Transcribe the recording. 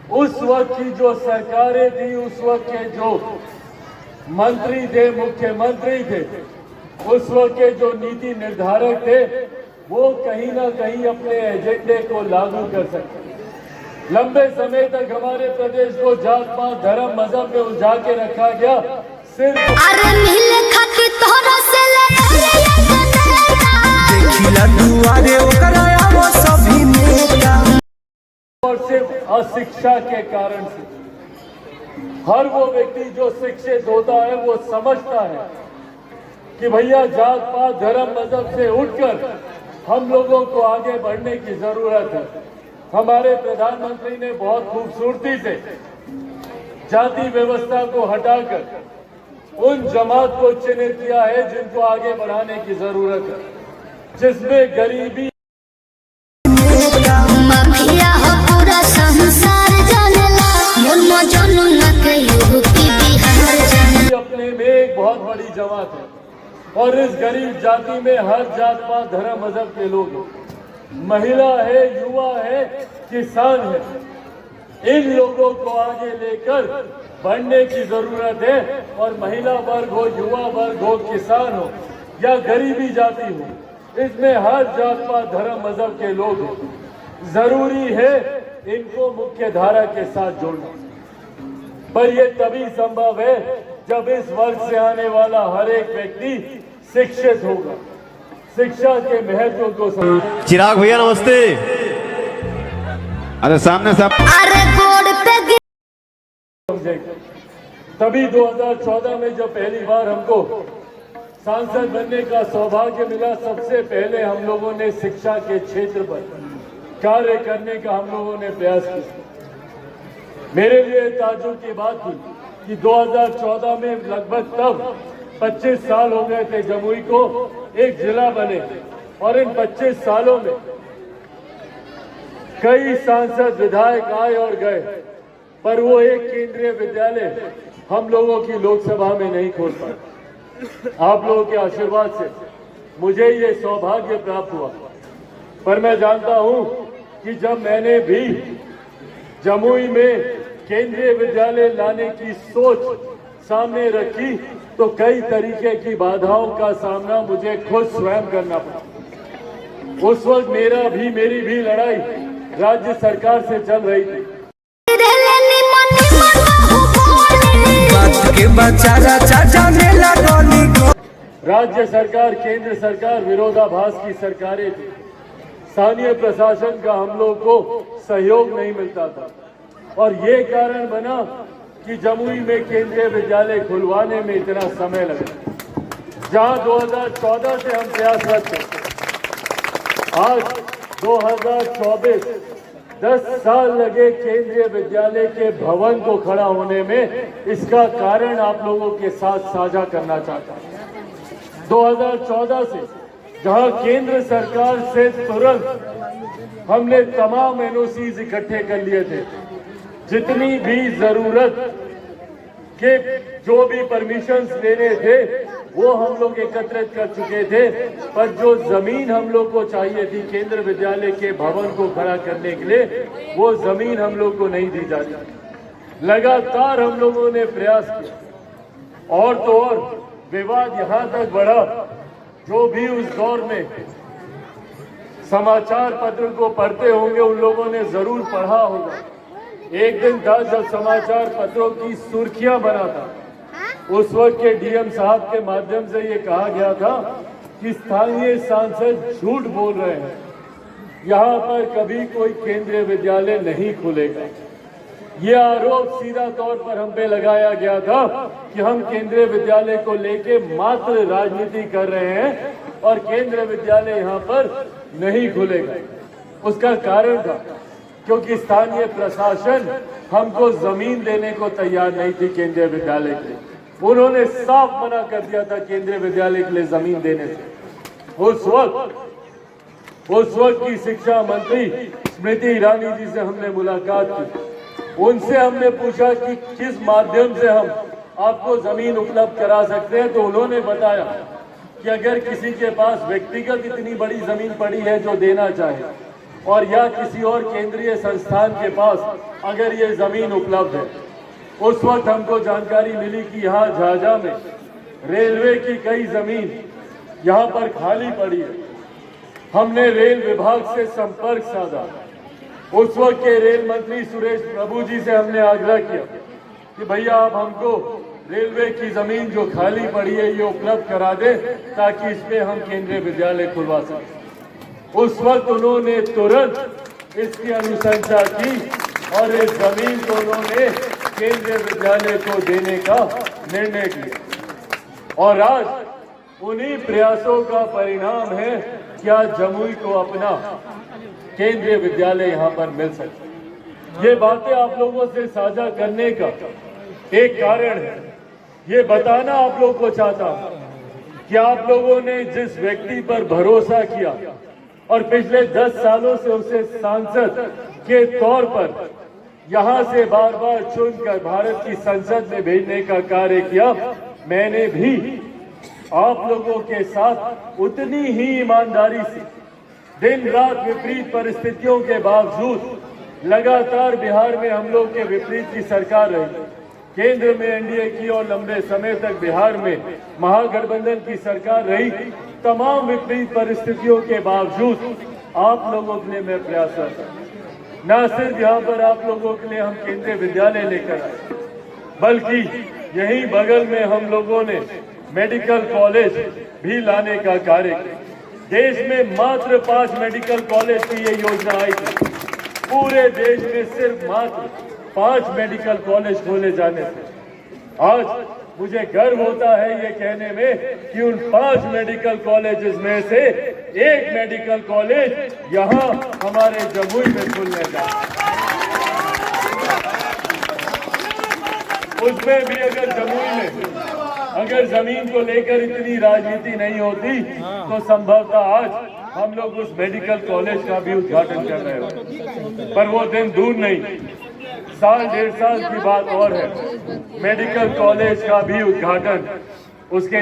उस वक्त की जो सरकारें थी, उस वक्त के जो मंत्री थे, मुख्यमंत्री थे, उस वक्त के जो नीति निर्धारक थे, वो कहीं ना कहीं अपने एजेंडे को लागू कर सकते। लंबे समय तक हमारे प्रदेश को जात पात धर्म मजहब में उलझा के रखा गया। सिर्फ और सिर्फ अशिक्षा के कारण से। हर वो व्यक्ति जो शिक्षित होता है वो समझता है कि भैया जात पात धर्म मजहब से उठकर हम लोगों को आगे बढ़ने की जरूरत है। हमारे प्रधानमंत्री ने बहुत खूबसूरती से जाति व्यवस्था को हटाकर उन जमात को चिन्हित किया है जिनको आगे बढ़ाने की जरूरत है, जिसमें गरीबी अपने में एक बहुत बड़ी जमात है और इस गरीब जाति में हर जात पात धर्म मजहब के लोग हैं। महिला है, युवा है, किसान है। इन लोगों को आगे लेकर बढ़ने की जरूरत है और महिला वर्ग हो, युवा वर्ग हो, किसान हो या गरीबी जाति हो, इसमें हर जात पात धर्म मजहब के लोग हैं। जरूरी है इनको मुख्य धारा के साथ जोड़ना, पर यह तभी संभव है जब इस वर्ग से आने वाला हर एक व्यक्ति शिक्षित होगा, शिक्षा के महत्व को समझे। चिराग भैया नमस्ते। अरे सामने समझेगा। तभी 2014 में जब पहली बार हमको सांसद बनने का सौभाग्य मिला, सबसे पहले हम लोगों ने शिक्षा के क्षेत्र पर कार्य करने का हम लोगों ने प्रयास किया। मेरे लिए ताज्जुब की बात थी कि 2014 में लगभग तब 25 साल हो गए थे जमुई को एक जिला बने और इन 25 सालों में कई सांसद विधायक आए और गए, पर वो एक केंद्रीय विद्यालय हम लोगों की लोकसभा में नहीं खोल पाए। आप लोगों के आशीर्वाद से मुझे ये सौभाग्य प्राप्त हुआ, पर मैं जानता हूं कि जब मैंने भी जमुई में केंद्रीय विद्यालय लाने की सोच सामने रखी तो कई तरीके की बाधाओं का सामना मुझे खुद स्वयं करना पड़ा। उस वक्त मेरी भी लड़ाई राज्य सरकार से चल रही थी। राज्य सरकार, केंद्र सरकार विरोधाभास की सरकारें थी। स्थानीय प्रशासन का हम लोग को सहयोग नहीं मिलता था और ये कारण बना कि जमुई में केंद्रीय विद्यालय खुलवाने में इतना समय लगा। जहां 2014 से हम प्रयासरत थे, आज 2024 10 साल लगे केंद्रीय विद्यालय के भवन को खड़ा होने में। इसका कारण आप लोगों के साथ साझा करना चाहता हूं। 2014 से जहां केंद्र सरकार से तुरंत हमने तमाम एनओसीज इकट्ठे कर लिए थे, जितनी भी जरूरत के जो भी परमिशंस लेने थे वो हम लोग एकत्रित कर चुके थे, पर जो जमीन हम लोग को चाहिए थी केंद्र विद्यालय के भवन को खड़ा करने के लिए, वो जमीन हम लोग को नहीं दी जाती। लगातार हम लोगों ने प्रयास किया और तो और विवाद यहां तक बढ़ा, जो भी उस दौर में समाचार पत्र को पढ़ते होंगे उन लोगों ने जरूर पढ़ा होगा। एक दिन था जब समाचार पत्रों की सुर्खियां बना था। उस वक्त के डीएम साहब के माध्यम से ये कहा गया था कि स्थानीय सांसद झूठ बोल रहे हैं, यहाँ पर कभी कोई केंद्रीय विद्यालय नहीं खुलेगा। ये आरोप सीधा तौर पर हम पे लगाया गया था कि हम केंद्रीय विद्यालय को लेके मात्र राजनीति कर रहे हैं और केंद्रीय विद्यालय यहाँ पर नहीं खुलेगा। उसका कारण था क्योंकि स्थानीय प्रशासन हमको जमीन देने को तैयार नहीं थी केंद्रीय विद्यालय के लिए। उन्होंने साफ मना कर दिया था केंद्रीय विद्यालय के लिए जमीन देने से। उस वक्त की शिक्षा मंत्री स्मृति ईरानी जी से हमने मुलाकात की। उनसे हमने पूछा कि किस माध्यम से हम आपको जमीन उपलब्ध करा सकते हैं, तो उन्होंने बताया कि अगर किसी के पास व्यक्तिगत इतनी बड़ी जमीन पड़ी है जो देना चाहे और या किसी और केंद्रीय संस्थान के पास अगर ये जमीन उपलब्ध है, उस वक्त हमको जानकारी मिली कि यहाँ झाझा में रेलवे की कई जमीन यहाँ पर खाली पड़ी है। हमने रेल विभाग से संपर्क साधा। उस वक्त के रेल मंत्री सुरेश प्रभु जी से हमने आग्रह किया कि भैया आप हमको रेलवे की जमीन जो खाली पड़ी है ये उपलब्ध करा दे ताकि इस पे हम केंद्रीय विद्यालय खुलवा सकें। उस वक्त उन्होंने तुरंत इसकी अनुशंसा की और इस जमीन को उन्होंने केंद्रीय विद्यालय को देने का निर्णय किया। और आज उन्हीं प्रयासों का परिणाम है कि आज जमुई को अपना केंद्रीय विद्यालय यहाँ पर मिल सके। ये बातें आप लोगों से साझा करने का एक कारण है, ये बताना आप लोग को चाहता हूं कि आप लोगों ने जिस व्यक्ति पर भरोसा किया और पिछले 10 सालों से उसे सांसद के तौर पर यहां से बार बार चुनकर भारत की संसद में भेजने का कार्य किया, मैंने भी आप लोगों के साथ उतनी ही ईमानदारी से दिन रात विपरीत परिस्थितियों के बावजूद लगातार बिहार में हम लोग के विपरीत की सरकार रही, केंद्र में एनडीए की और लंबे समय तक बिहार में महागठबंधन की सरकार रही। तमाम विपरीत परिस्थितियों के बावजूद आप लोगों के लिए मैं प्रयासरत हूं। न सिर्फ यहाँ पर आप लोगों के लिए हम केंद्रीय विद्यालय लेकर आए, बल्कि यहीं बगल में हम लोगों ने मेडिकल कॉलेज भी लाने का कार्य किया। देश में मात्र 5 मेडिकल कॉलेज की ये योजना आई थी। पूरे देश में सिर्फ मात्र 5 मेडिकल कॉलेज खोले जाने से आज मुझे गर्व होता है ये कहने में कि उन 5 मेडिकल कॉलेजेस में से एक मेडिकल कॉलेज यहाँ हमारे जमुई में खुलने जा रहा है। उसमें भी अगर जमुई में अगर जमीन को लेकर इतनी राजनीति नहीं होती तो संभवतः आज हम लोग उस मेडिकल कॉलेज का भी उद्घाटन कर रहे होते, पर वो दिन दूर नहीं, 1.5 साल की बात और है। मेडिकल कॉलेज का भी उद्घाटन उसके